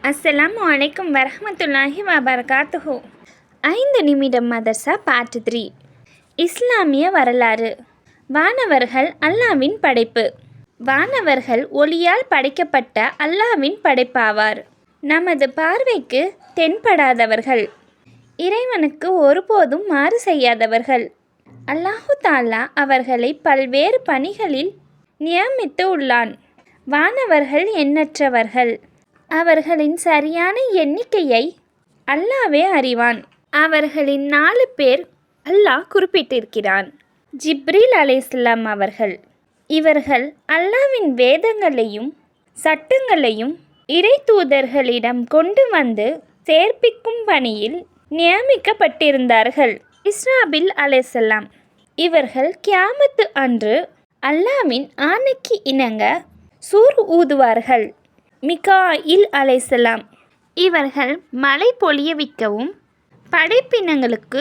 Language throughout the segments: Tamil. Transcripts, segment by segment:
அஸ்ஸலாமு அலைக்கும் வரஹ்மத்துல்லாஹி வபரகாத்துஹு. 5 நிமிடம் மதர்சா பார்ட் 3. இஸ்லாமிய வரலாறு. வானவர்கள் அல்லாவின் படைப்பு. வானவர்கள் ஒளியால் படைக்கப்பட்ட அல்லாவின் படைப்பாவார். நமது பார்வைக்கு தென்படாதவர்கள், இறைவனுக்கு ஒருபோதும் மாறு செய்யாதவர்கள். அல்லாஹு தாலா அவர்களை பல்வேறு பணிகளில் நியமித்து உள்ளான். வானவர்கள் எண்ணற்றவர்கள். அவர்களின் சரியான எண்ணிக்கையை அல்லாவே அறிவான். அவர்களின் 4 பேர் அல்லாஹ் குறிப்பிட்டிருக்கிறான். ஜிப்ரீல் அலைஹிஸ்ஸலாம் அவர்கள். இவர்கள் அல்லாவின் வேதங்களையும் சட்டங்களையும் இறை தூதர்களிடம் கொண்டு வந்து சேர்ப்பிக்கும் பணியில் நியமிக்கப்பட்டிருந்தார்கள். இஸ்ராபில் அலைஹிஸ்ஸலாம். இவர்கள் கியாமத்து அன்று அல்லாவின் ஆணைக்கு இணங்க சூர் ஊதுவார்கள். மிகாயில் அலைஹிஸ்ஸலாம். இவர்கள் மழை பொழியவிக்கவும் படைப்பினங்களுக்கு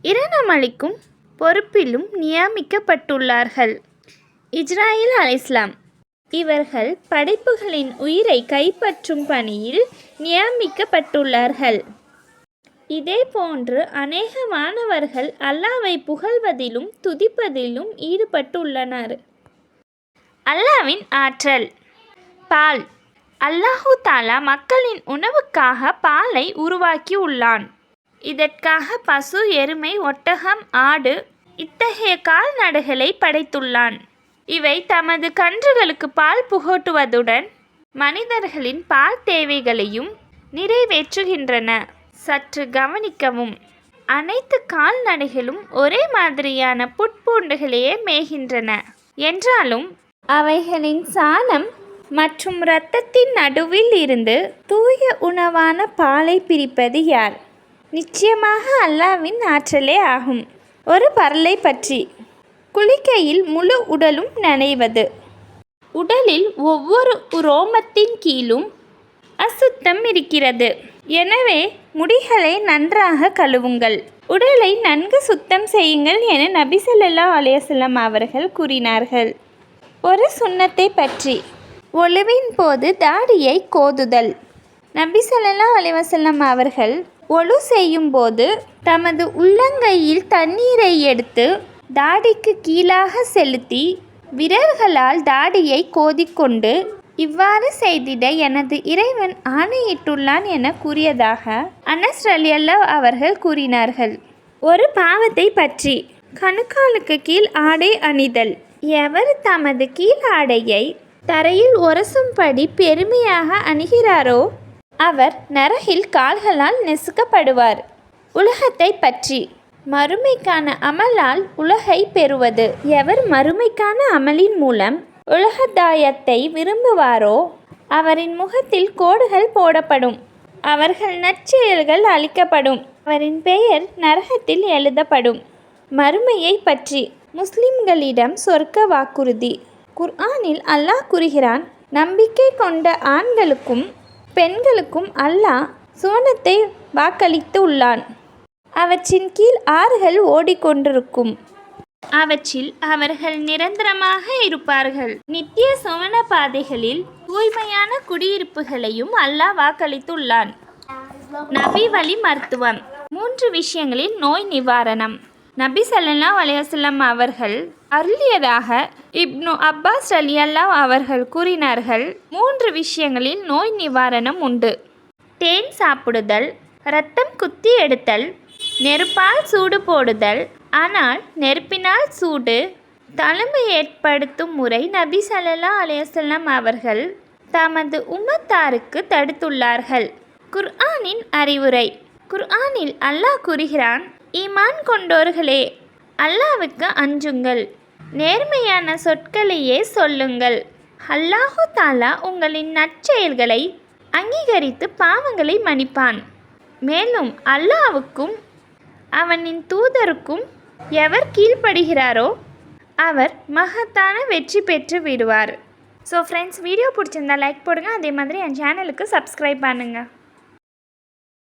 இரணமளிக்கும் பொறுப்பிலும் நியமிக்கப்பட்டுள்ளார்கள். இஸ்ராயில் அலைஹிஸ்ஸலாம். இவர்கள் படைப்புகளின் உயிரை கைப்பற்றும் பணியில் நியமிக்கப்பட்டுள்ளார்கள். இதேபோன்று அநேக வானவர்கள் அல்லாவை புகழ்வதிலும் துதிப்பதிலும் ஈடுபட்டுள்ளனர். அல்லாவின் ஆற்றல். பால். அல்லாஹு தாலா மக்களின் உணவுக்காக பாலை உருவாக்கியுள்ளான். இதற்காக பசு, எருமை, ஒட்டகம், ஆடு இத்தகைய கால்நடைகளை படைத்துள்ளான். இவை தமது கன்றுகளுக்கு பால் புகட்டுவதுடன் மனிதர்களின் பால் தேவைகளையும் நிறைவேற்றுகின்றன. சற்று கவனிக்கவும். அனைத்து கால்நடைகளும் ஒரே மாதிரியான புட்பூண்டுகளையே மேய்கின்றன என்றாலும் அவைகளின் சாணம் மற்றும் இரத்தத்தின் நடுவில் இருந்து தூய உணவான பாலை பிரிப்பது யார்? நிச்சயமாக அல்லாவின் ஆற்றலே ஆகும். ஒரு பரலை பற்றி. குளிக்கையில் முழு உடலும் நனைவது. உடலில் ஒவ்வொரு ரோமத்தின் கீழும் அசுத்தம் இருக்கிறது. எனவே முடிகளை நன்றாக கழுவுங்கள், உடலை நன்கு சுத்தம் செய்யுங்கள் என நபி ஸல்லல்லாஹு அலைஹி வஸல்லம் அவர்கள் கூறினார்கள். ஒரு சுன்னத்தை பற்றி. ஒழுவின் போது தாடியை கோதுதல். நபி ஸல்லல்லாஹு அலைஹி வஸல்லம் அவர்கள் ஒழு செய்யும் போது தமது உள்ளங்கையில் தண்ணீரை எடுத்து தாடிக்கு கீழாக செலுத்தி விரல்களால் தாடியை கோதிக்கொண்டு இவ்வாறு செய்திட எனது இறைவன் ஆணையிட்டுள்ளான் என கூறியதாக அனஸ் ரலியல்லாஹு அவர்கள் கூறினார்கள். ஒரு பாவத்தை பற்றி. கணுக்காலுக்கு கீழ் ஆடை அணிதல். எவர் தமது கீழ் ஆடையை தரையில் உரசும்படி பெருமையாக அணுகிறாரோ அவர் நரகில் கால்களால் நெசுக்கப்படுவார். உலகத்தை பற்றி. மறுமைக்கான அமலால் உலகை பெறுவது. எவர் மறுமைக்கான அமலின் மூலம் உலகதாயத்தை விரும்புவாரோ அவரின் முகத்தில் கோடுகள் போடப்படும். அவர்கள் நற்செயல்கள் அளிக்கப்படும். அவரின் பெயர் நரகத்தில் எழுதப்படும். மறுமையை பற்றி. முஸ்லிம்களிடம் சொர்க்க வாக்குறுதி. குர்ஆனில் அல்லாஹ் கூறுகிறான், நம்பிக்கை கொண்ட ஆண்களுக்கும் பெண்களுக்கும் அல்லாஹ் சுவனத்தை வாக்களித்து உள்ளான். அவற்றின் கீழ் ஆறுகள் ஓடிக்கொண்டிருக்கும். அவற்றில் அவர்கள் நிரந்தரமாக இருப்பார்கள். நித்திய சுவன பாதைகளில் தூய்மையான குடியிருப்புகளையும் அல்லாஹ் வாக்களித்துள்ளான். நபி வழி மருத்துவம். 3 விஷயங்களில் நோய் நிவாரணம். நபி ஸல்லல்லாஹு அலைஹி வஸல்லம் அவர்கள் அருளியதாக இப்னு அப்பாஸ் ரலியல்லாஹு அவர்கள் கூறினார்கள், 3 விஷயங்களில் நோய் நிவாரணம் உண்டு. தேன் சாப்பிடுதல், இரத்தம் குத்தி எடுத்தல், நெருப்பால் சூடு போடுதல். ஆனால் நெருப்பினால் சூடு தழும்பு ஏற்படுத்தும் முறை நபி ஸல்லல்லாஹு அலைஹி வஸல்லம் அவர்கள் தமது உம்மத்தாருக்கு தடுத்துள்ளார்கள். குர்ஆனின் அறிவுரை. குர்ஆனில் அல்லாஹ் கூறுகிறான், ஈமான் கொண்டோர்களே, அல்லாஹ்வுக்கு அஞ்சுங்கள், நேர்மையான சொற்களையே சொல்லுங்கள். அல்லாஹு தாலா உங்களின் நற்செயல்களை அங்கீகரித்து பாவங்களை மன்னிப்பான். மேலும் அல்லாஹ்வுக்கும் அவனின் தூதருக்கும் எவர் கீழ்ப்படுகிறாரோ அவர் மகத்தான வெற்றி பெற்று விடுவார். ஸோ ஃப்ரெண்ட்ஸ், வீடியோ பிடிச்சிருந்தா லைக் போடுங்க. அதே மாதிரி என் சேனலுக்கு சப்ஸ்கிரைப் பண்ணுங்கள்.